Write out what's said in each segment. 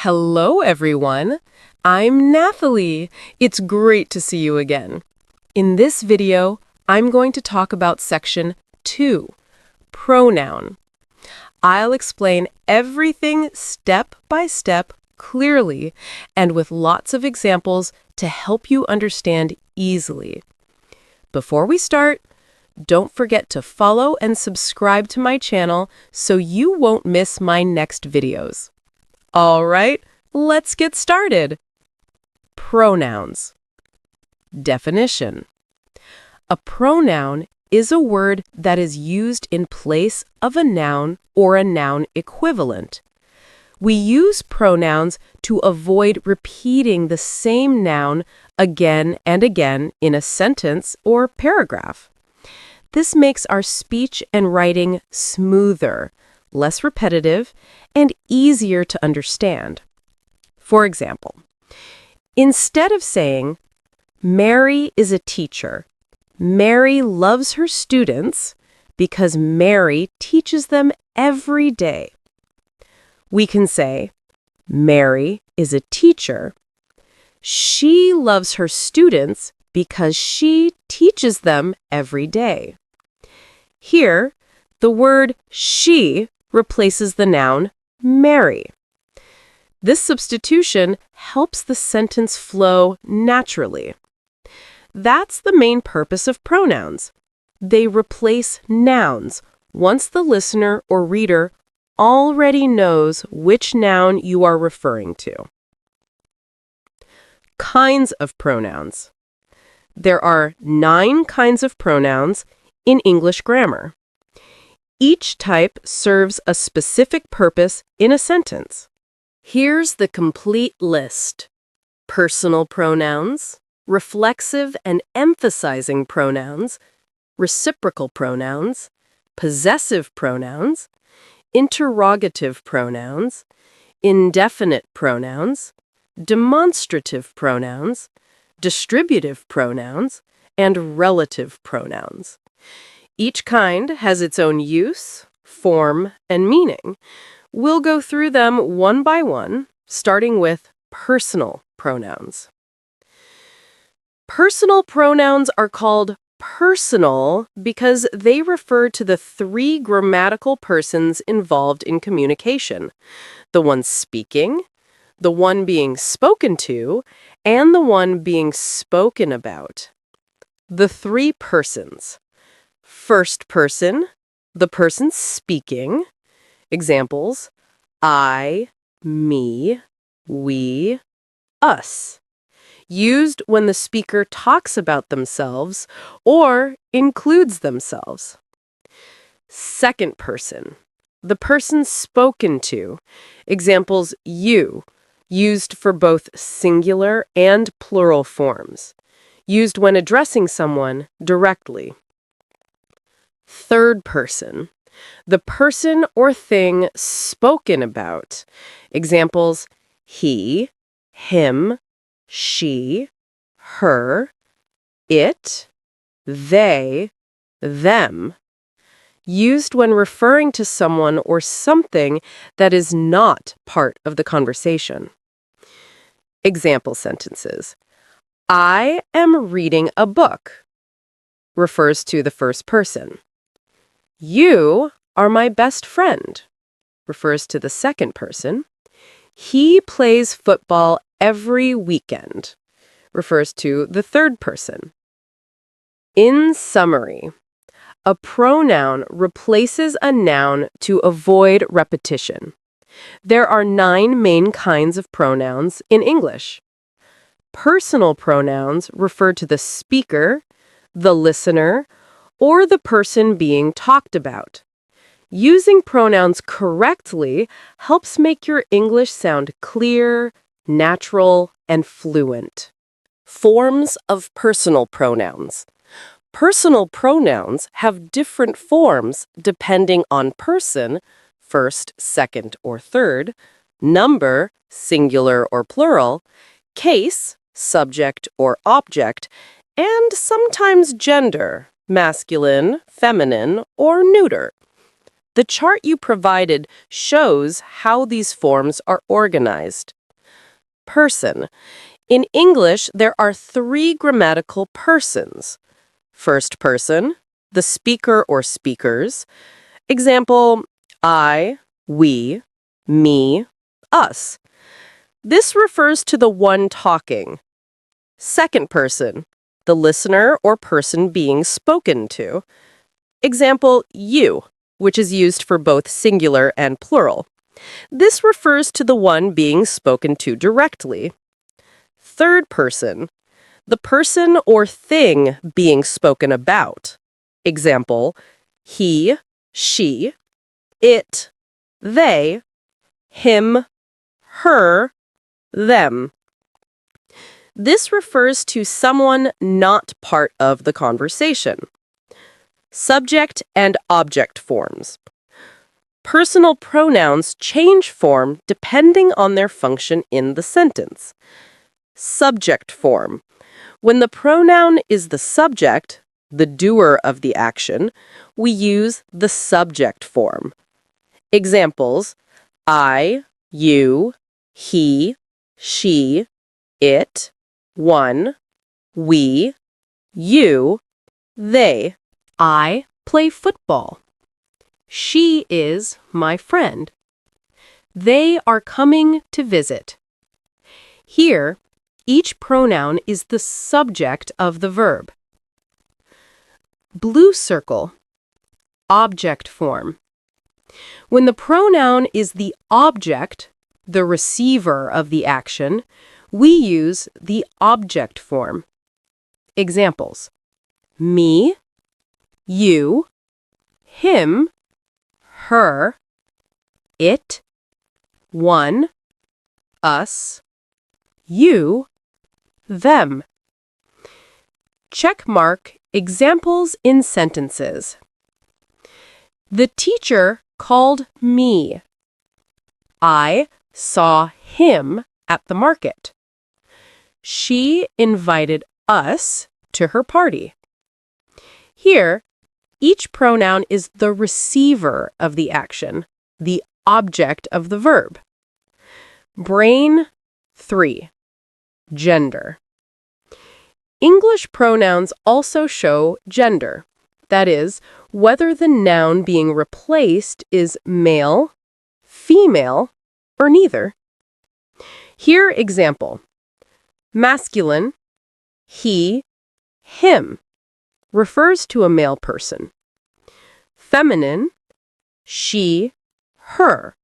Hello, everyone. I'm Nathaly. It's great to see you again. In this video, I'm going to talk about section 2, pronoun. I'll explain everything step by step, clearly, and with lots of examples to help you understand easily. Before we start, don't forget to follow and subscribe to my channel so you won't miss my next videos. All right, let's get started. Pronouns. Definition. A pronoun is a word that is used in place of a noun or a noun equivalent. We use pronouns to avoid repeating the same noun again and again in a sentence or paragraph. This makes our speech and writing smoother, less repetitive, and easier to understand. For example, instead of saying, Mary is a teacher, Mary loves her students because Mary teaches them every day. We can say, Mary is a teacher. She loves her students because she teaches them every day. Here, the word she replaces the noun Mary. This substitution helps the sentence flow naturally. That's the main purpose of pronouns. They replace nouns once the listener or reader already knows which noun you are referring to. Kinds of pronouns. There are 9 kinds of pronouns in English grammar. Each type serves a specific purpose in a sentence. Here's the complete list. Personal pronouns, reflexive and emphasizing pronouns, reciprocal pronouns, possessive pronouns, interrogative pronouns, indefinite pronouns, demonstrative pronouns, distributive pronouns, and relative pronouns. Each kind has its own use, form, and meaning. We'll go through them one by one, starting with personal pronouns. Personal pronouns are called personal because they refer to the 3 grammatical persons involved in communication: the one speaking, the one being spoken to, and the one being spoken about. The 3 persons. First person, the person speaking. Examples, I, me, we, us. Used when the speaker talks about themselves or includes themselves. Second person, the person spoken to. Examples, you, used for both singular and plural forms. Used when addressing someone directly. Third person, the person or thing spoken about. Examples, he, him, she, her, it, they, them. Used when referring to someone or something that is not part of the conversation. Example sentences. I am reading a book. Refers to the first person. You are my best friend. Refers to the second person. He plays football every weekend. Refers to the third person. In summary, a pronoun replaces a noun to avoid repetition. There are 9 main kinds of pronouns in English. Personal pronouns refer to the speaker, the listener, or the person being talked about. Using pronouns correctly helps make your English sound clear, natural, and fluent. Forms of personal pronouns. Personal pronouns have different forms depending on person, first, second, or third, number, singular or plural, case, subject or object, and sometimes gender, masculine, feminine, or neuter. The chart you provided shows how these forms are organized. Person. In English, there are 3 grammatical persons. First person, the speaker or speakers. Example, I, we, me, us. This refers to the one talking. Second person, the listener or person being spoken to. Example, you, which is used for both singular and plural. This refers to the one being spoken to directly. Third person, the person or thing being spoken about. Example, he, she, it, they, him, her, them. This refers to someone not part of the conversation. Subject and object forms. Personal pronouns change form depending on their function in the sentence. Subject form. When the pronoun is the subject, the doer of the action, we use the subject form. Examples, I, you, he, she, it, one, we, you, they. I play football. She is my friend. They are coming to visit. Here, each pronoun is the subject of the verb. Blue circle. Object form. When the pronoun is the object, the receiver of the action, we use the object form. Examples, me, you, him, her, it, one, us, you, them. Check mark examples in sentences. The teacher called me. I saw him at the market. She invited us to her party. Here, each pronoun is the receiver of the action, the object of the verb. Brain 3. Gender. English pronouns also show gender, that is, whether the noun being replaced is male, female, or neither. Here example. Masculine, he, him, refers to a male person. Feminine, she, her,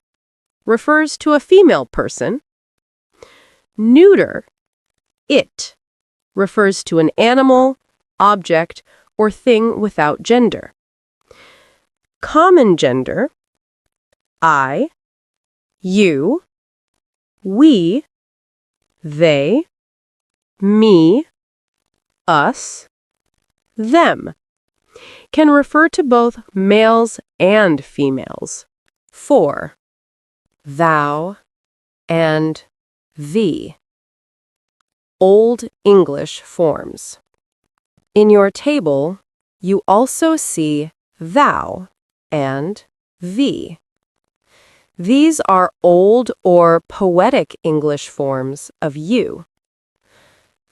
refers to a female person. Neuter, it, refers to an animal, object, or thing without gender. Common gender, I, you, we, they, me, us, them, can refer to both males and females. 4. Thou and thee. Old English forms. In your table, you also see thou and thee. These are old or poetic English forms of you.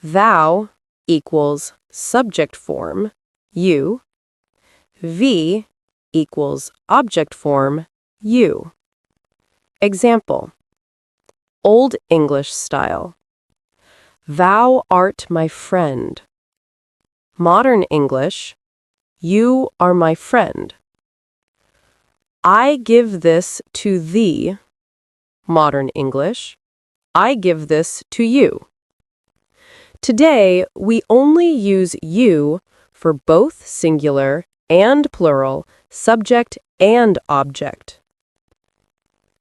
Thou equals subject form, you. Thee equals object form, you. Example. Old English style. Thou art my friend. Modern English. You are my friend. I give this to thee. Modern English. I give this to you. Today, we only use you for both singular and plural, subject and object.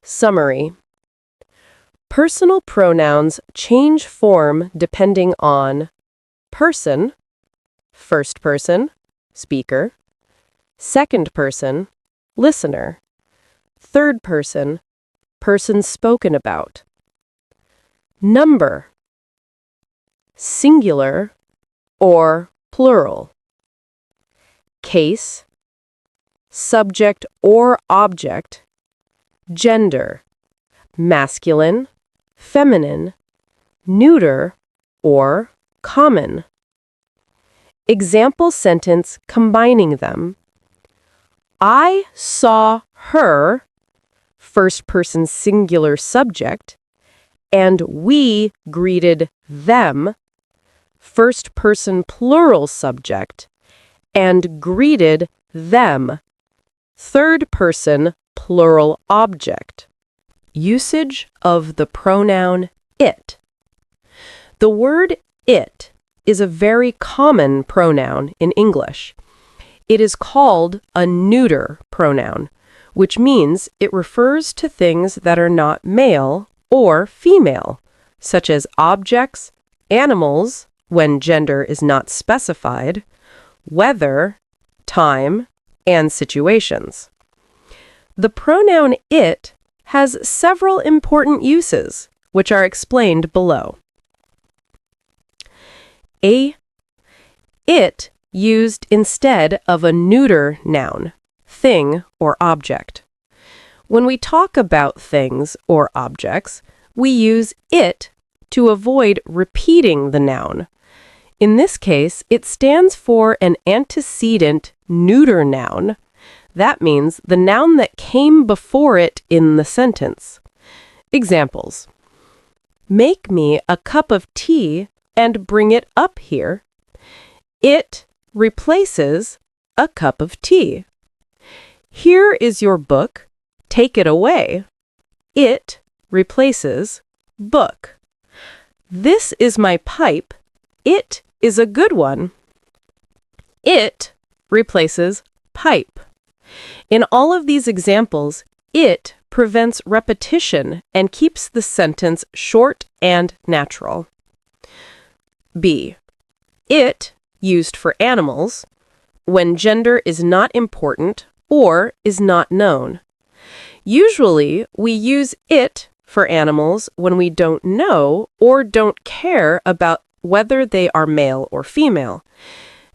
Summary. Personal pronouns change form depending on person, first person, speaker, second person, listener, third person, person spoken about. Number, singular or plural. Case, subject or object, gender, masculine, feminine, neuter, or common. Example sentence combining them. I saw her, first person singular subject, and we greeted them, first person plural subject, and greeted them, third person plural object. Usage of the pronoun it. The word it is a very common pronoun in English. It is called a neuter pronoun, which means it refers to things that are not male or female, such as objects, animals, when gender is not specified, weather, time, and situations. The pronoun it has several important uses, which are explained below. It used instead of a neuter noun, thing or object. When we talk about things or objects, we use it to avoid repeating the noun. In this case, it stands for an antecedent neuter noun. That means the noun that came before it in the sentence. Examples: make me a cup of tea and bring it up here. It replaces a cup of tea. Here is your book. Take it away. It replaces book. This is my pipe. It is a good one. It replaces pipe. In all of these examples, it prevents repetition and keeps the sentence short and natural. B. It used for animals when gender is not important or is not known. Usually, we use it for animals when we don't know or don't care about whether they are male or female.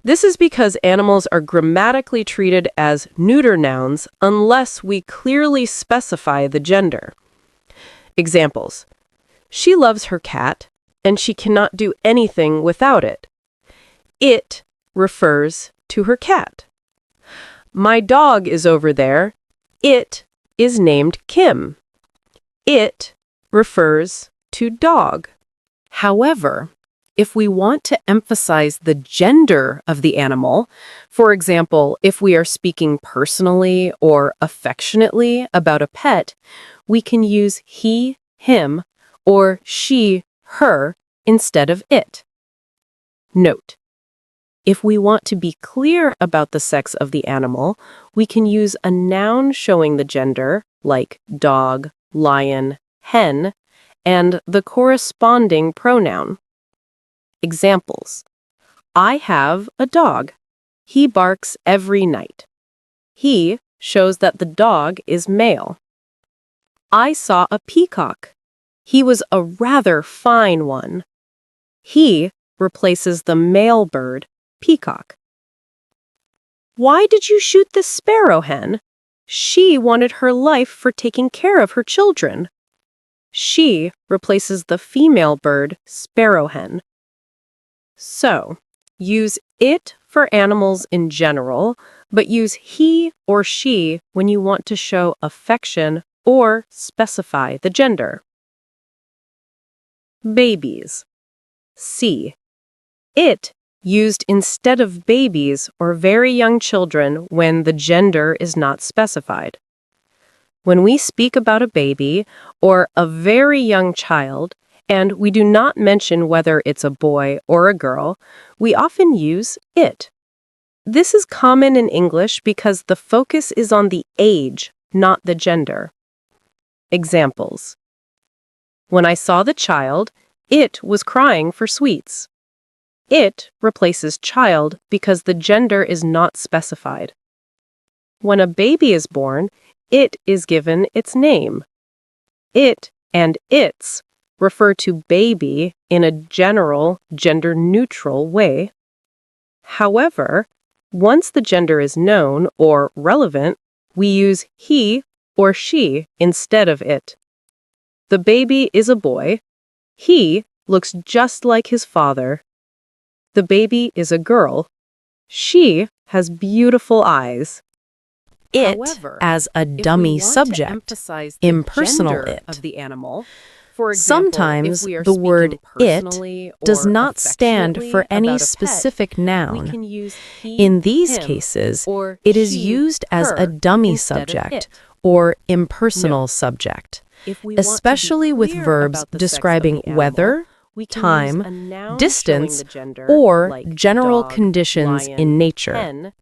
This is because animals are grammatically treated as neuter nouns unless we clearly specify the gender. Examples: she loves her cat, and she cannot do anything without it. It refers to her cat. My dog is over there. It is named Kim. It refers to dog. However, if we want to emphasize the gender of the animal, for example, if we are speaking personally or affectionately about a pet, we can use he, him, or she, her, instead of it. Note: if we want to be clear about the sex of the animal, we can use a noun showing the gender, like dog, lion, hen, and the corresponding pronoun. Examples: I have a dog. He barks every night. He shows that the dog is male. I saw a peacock. He was a rather fine one. He replaces the male bird, peacock. Why did you shoot the sparrow hen? She wanted her life for taking care of her children. She replaces the female bird, sparrow hen. So, use it for animals in general, but use he or she when you want to show affection or specify the gender. Babies. C. It used instead of babies or very young children when the gender is not specified. When we speak about a baby or a very young child, and we do not mention whether it's a boy or a girl, we often use it. This is common in English because the focus is on the age, not the gender. Examples: when I saw the child, it was crying for sweets. It replaces child because the gender is not specified. When a baby is born, it is given its name. It and its refer to baby in a general, gender-neutral way. However, Once the gender is known or relevant, we use he or she instead of it. The baby is a boy. He looks just like his father. The baby is a girl. She has beautiful eyes. It However, as a if we dummy want to subject, emphasize the impersonal gender it. of the animal, for example, Sometimes if we are the word speaking personally it does or not stand for affectionately any about a pet, specific we noun. can use he, In these him, cases, or it is she, used as a her, dummy instead of subject it. or impersonal Note, subject, if we want to be especially with clear verbs about the sex of describing the animal, weather, we can use time, a noun distance, showing the gender, or like general dog, conditions lion, in nature. hen,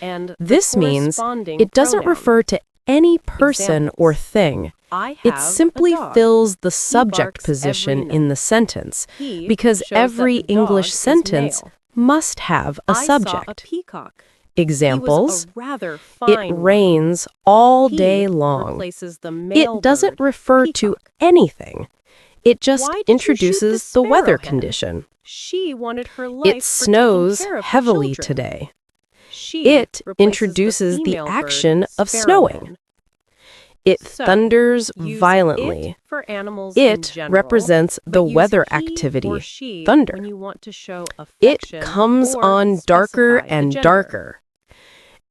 and the This means corresponding it doesn't pronoun. refer to any person or Examples. thing. I It have simply a dog. fills the He subject barks every position in night. the sentence He because shows that every the English dog is sentence male. must have a I saw a subject. peacock. Examples: He was a rather it fine one. rains all He day long. replaces the male It doesn't bird, refer to peacock. anything. It just Why did you shoot introduces the the weather sparrow hen? condition. She wanted her life It for snows taking care of her heavily children. today. She It replaces introduces the female bird, action of sparrow snowing. hen. It So, thunders use violently. it for animals in It general, represents but the use weather he or activity, she thunder. when you want to show It affection comes or on darker specify the and gender. darker.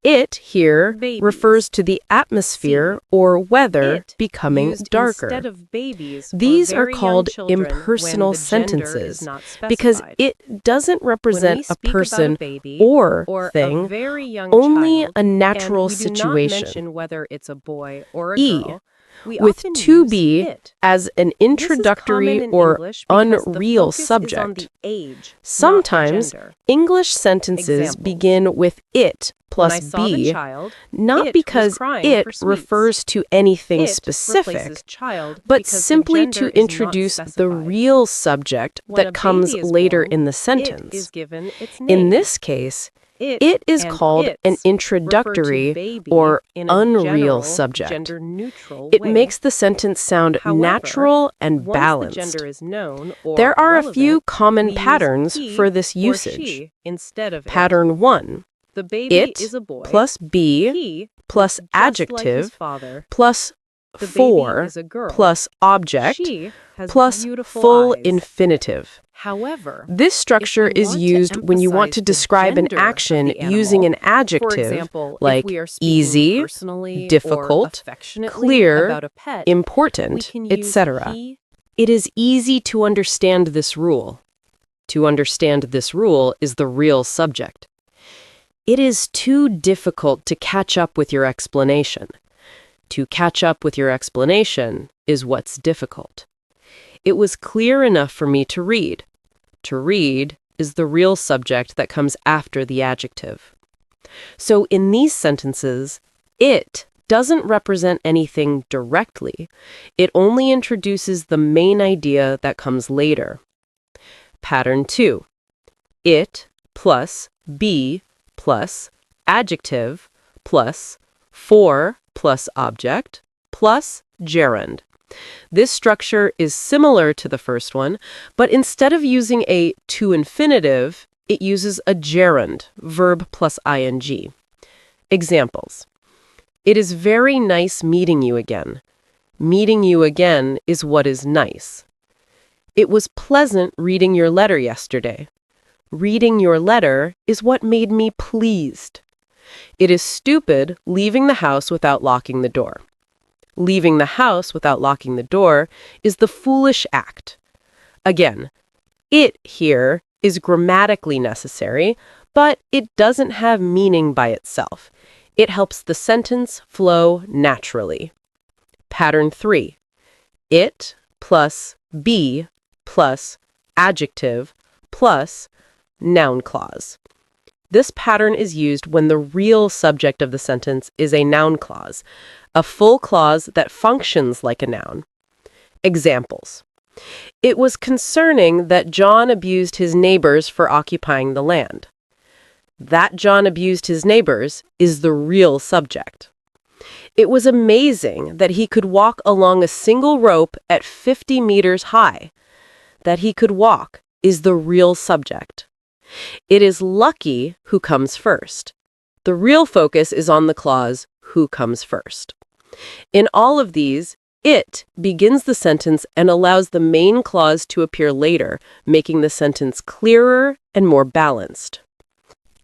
It here Babies. refers to the atmosphere or weather It becoming used darker. instead of babies for These are very young called children when impersonal the gender is sentences not because specified. it doesn't When we represent a speak about a person baby or or a thing, very young only child, a natural and we do not situation. mention whether it's a boy or a E, girl, we with often to use be it. as an This is common introductory in or English because the unreal focus is on subject. the age, Sometimes not the gender. English sentences Examples. begin with it When I plus saw the be, child, not it was because crying it for sweets. refers to anything It specific, replaces child but because the simply gender to is not introduce the specified. real subject When a that comes baby is later born, in the it sentence. is given its name. In this case, it is and called an its refer to introductory baby or in a unreal general, subject. gender-neutral It way. makes the sentence sound However, natural and once balanced. the gender is known or There are a relevant, few common we use patterns he for this or usage. she instead of it. Pattern 1. The baby It is a boy. plus be He plus looks just like his adjective father. plus The baby for is a girl. plus object She has plus beautiful full eyes. infinitive. However, This structure if we is want to used when you want to emphasize the describe an gender of action the animal, using an for adjective example, like if we are speaking easy, personally or difficult, affectionately clear, about a pet, important, we can use etc. he. It is easy to understand this rule. To understand this rule is the real subject. It is too difficult to catch up with your explanation. To catch up with your explanation is what's difficult. It was clear enough for me to read. To read is the real subject that comes after the adjective. So in these sentences, it doesn't represent anything directly. It only introduces the main idea that comes later. Pattern 2. It plus be plus adjective plus for plus object plus gerund. This structure is similar to the first one, but instead of using a to infinitive, it uses a gerund, verb plus ing. Examples. It is very nice meeting you again. Meeting you again is what is nice. It was pleasant reading your letter yesterday. Reading your letter is what made me pleased. It is stupid leaving the house without locking the door. Leaving the house without locking the door is the foolish act. Again, it here is grammatically necessary, but it doesn't have meaning by itself. It helps the sentence flow naturally. Pattern 3. It plus be plus adjective plus noun clause. This pattern is used when the real subject of the sentence is a noun clause, a full clause that functions like a noun. Examples. It was concerning that John abused his neighbors for occupying the land. That John abused his neighbors is the real subject. It was amazing that he could walk along a single rope at 50 meters high. That he could walk is the real subject. It is lucky who comes first. The real focus is on the clause, who comes first. In all of these, it begins the sentence and allows the main clause to appear later, making the sentence clearer and more balanced.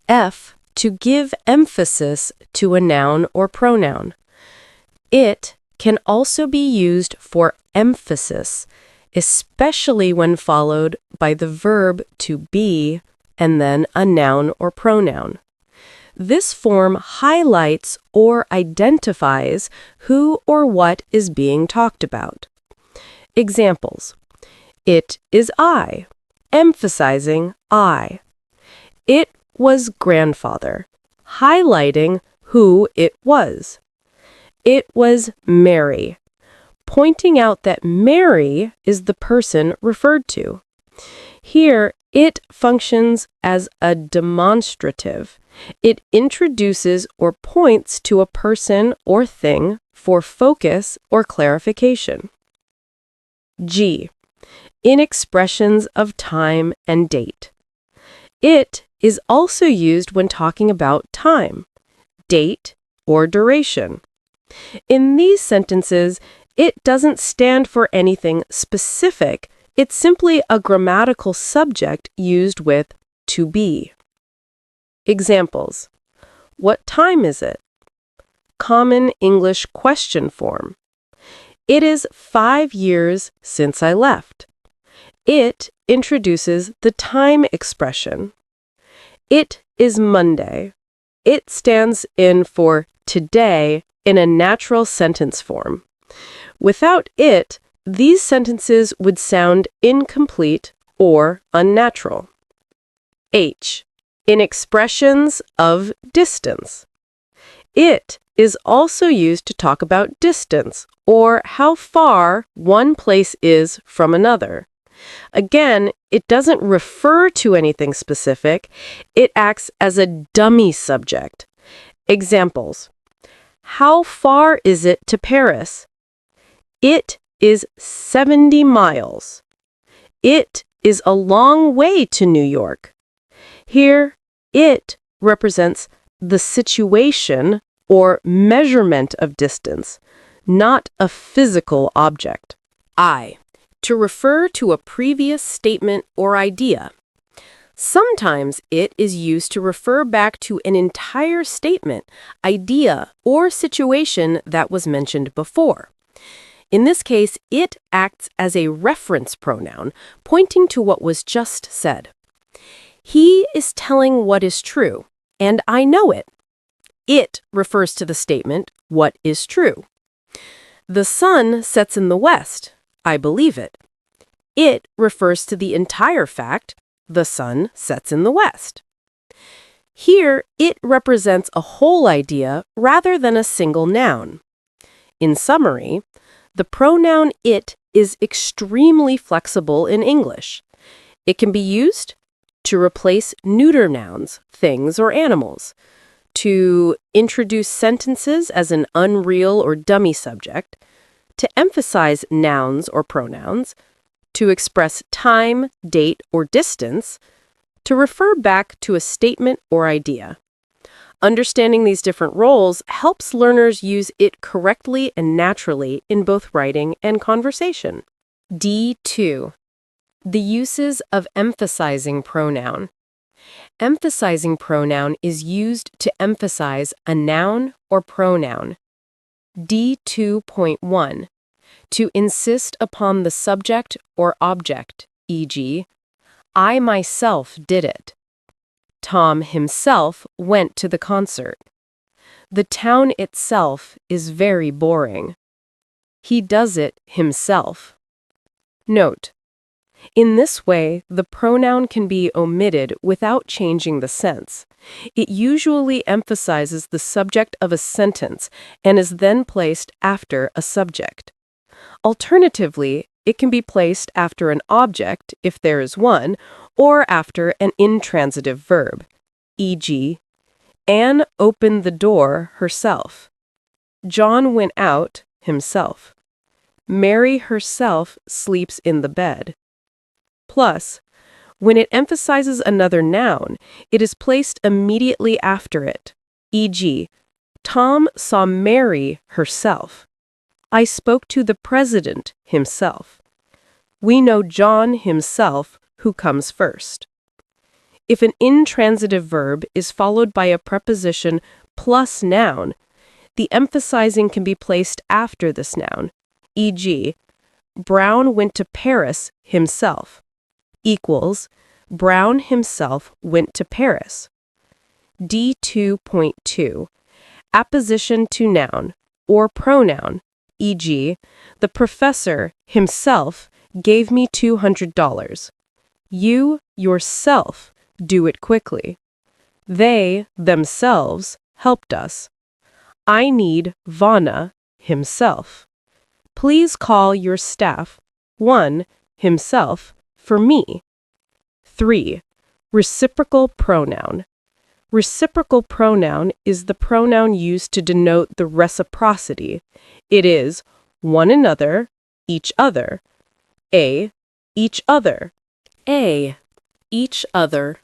F. To give emphasis to a noun or pronoun. It can also be used for emphasis, especially when followed by the verb to be and then a noun or pronoun. This form highlights or identifies who or what is being talked about. Examples: it is I, emphasizing I. It was grandfather, highlighting who it was. It was Mary, pointing out that Mary is the person referred to. Here, it functions as a demonstrative. It introduces or points to a person or thing for focus or clarification. G. In expressions of time and date. It is also used when talking about time, date, or duration. In these sentences, it doesn't stand for anything specific. It's simply a grammatical subject used with to be. Examples: what time is it? Common English question form. It is 5 years since I left. It introduces the time expression. It is Monday. It stands in for today in a natural sentence form. Without it, these sentences would sound incomplete or unnatural. H. In expressions of distance. It is also used to talk about distance or how far one place is from another. Again, it doesn't refer to anything specific. It acts as a dummy subject. Examples: how far is it to Paris? It is 70 miles. It is a long way to New York. Here, it represents the situation or measurement of distance, not a physical object. I. To refer to a previous statement or idea. Sometimes it is used to refer back to an entire statement, idea, or situation that was mentioned before. In this case, it acts as a reference pronoun, pointing to what was just said. He is telling what is true, and I know it. It refers to the statement, what is true. The sun sets in the west. I believe it. It refers to the entire fact, the sun sets in the west. Here, it represents a whole idea rather than a single noun. In summary, the pronoun it is extremely flexible in English. It can be used to replace neuter nouns, things or animals, to introduce sentences as an unreal or dummy subject, to emphasize nouns or pronouns, to express time, date, or distance, to refer back to a statement or idea. Understanding these different roles helps learners use it correctly and naturally in both writing and conversation. D2. The uses of emphasizing pronoun. Emphasizing pronoun is used to emphasize a noun or pronoun. D2.1. To insist upon the subject or object, e.g., I myself did it. Tom himself went to the concert. The town itself is very boring. He does it himself. Note: in this way, the pronoun can be omitted without changing the sense. It usually emphasizes the subject of a sentence and is then placed after a subject. Alternatively, it can be placed after an object, if there is one, or after an intransitive verb, e.g., Anne opened the door herself. John went out himself. Mary herself sleeps in the bed. Plus, when it emphasizes another noun, it is placed immediately after it. e.g., Tom saw Mary herself. I spoke to the president himself. We know John himself, who comes first. If an intransitive verb is followed by a preposition plus noun, the emphasizing can be placed after this noun, e.g., Brown went to Paris himself, equals Brown himself went to Paris. D2.2. Apposition to noun or pronoun, e.g., the professor himself gave me $200. You, yourself, do it quickly. They, themselves, helped us. I need Vana, himself. Please call your staff, one, himself, for me. 3. Reciprocal pronoun. Reciprocal pronoun is the pronoun used to denote the reciprocity. It is one another, each other. Each other. Each other.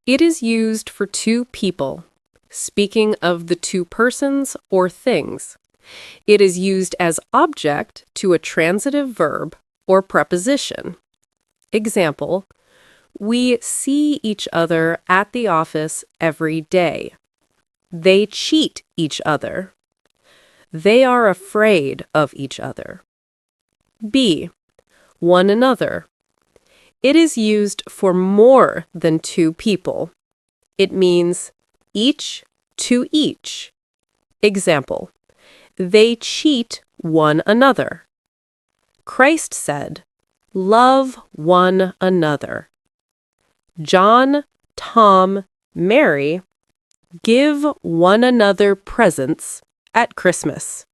It is used for two people, speaking of the two persons or things. It is used as object to a transitive verb or preposition. Example, we see each other at the office every day. They cheat each other. They are afraid of each other. B. One another. It is used for more than two people. It means each to each. Example, they cheat one another. Christ said, love one another. John, Tom, Mary give one another presents at Christmas.